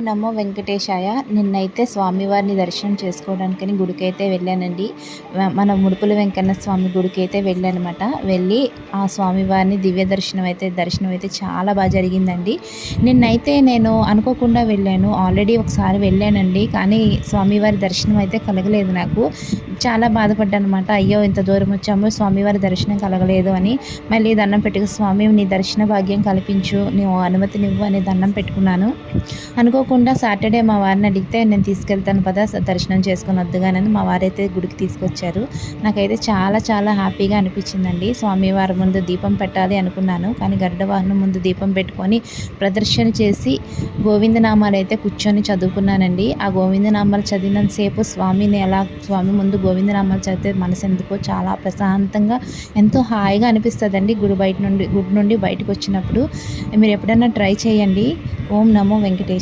నమో వెంకటేశాయ. నిన్నైతే స్వామివారిని దర్శనం చేసుకోవడానికని గుడికైతే వెళ్ళానండి. మన ముడుపుల వెంకన్న స్వామి గుడికైతే వెళ్ళానమాట. వెళ్ళి ఆ స్వామివారిని దర్శనం అయితే చాలా బాగా జరిగిందండి. నిన్నైతే నేను అనుకోకుండా వెళ్ళాను. ఆల్రెడీ ఒకసారి వెళ్ళానండి, కానీ స్వామివారి దర్శనం అయితే కలగలేదు నాకు. చాలా బాధపడ్డానమాట. అయ్యో, ఇంత దూరం వచ్చాము, స్వామివారి దర్శనం కలగలేదు అని. మళ్ళీ దండం పెట్టుకు, స్వామి నీ దర్శన భాగ్యం కల్పించు, నీవు అనుమతినివ్వు అని దండం పెట్టుకున్నాను. అనుకోకుండా సాటర్డే మా వారిని అడిగితే, నేను తీసుకెళ్తాను పదా, దర్శనం చేసుకొని వద్దుగానని మా వారైతే గుడికి తీసుకొచ్చారు. నాకైతే చాలా చాలా హ్యాపీగా అనిపించిందండి. స్వామివారి ముందు దీపం పెట్టాలి అనుకున్నాను, కానీ గరుడ వాహనం ముందు దీపం పెట్టుకొని ప్రదర్శన చేసి గోవిందనామాలు అయితే కూర్చొని చదువుకున్నానండి. ఆ గోవిందనామాలు చదివినంతసేపు స్వామి ముందు గోవిందనామాలు చదివితే మనసు ఎందుకో చాలా ప్రశాంతంగా, ఎంతో హాయిగా అనిపిస్తుందండి. గుడి నుండి బయటకు వచ్చినప్పుడు మీరు ఎప్పుడైనా ట్రై చేయండి. ఓం నమో వెంకటేశ.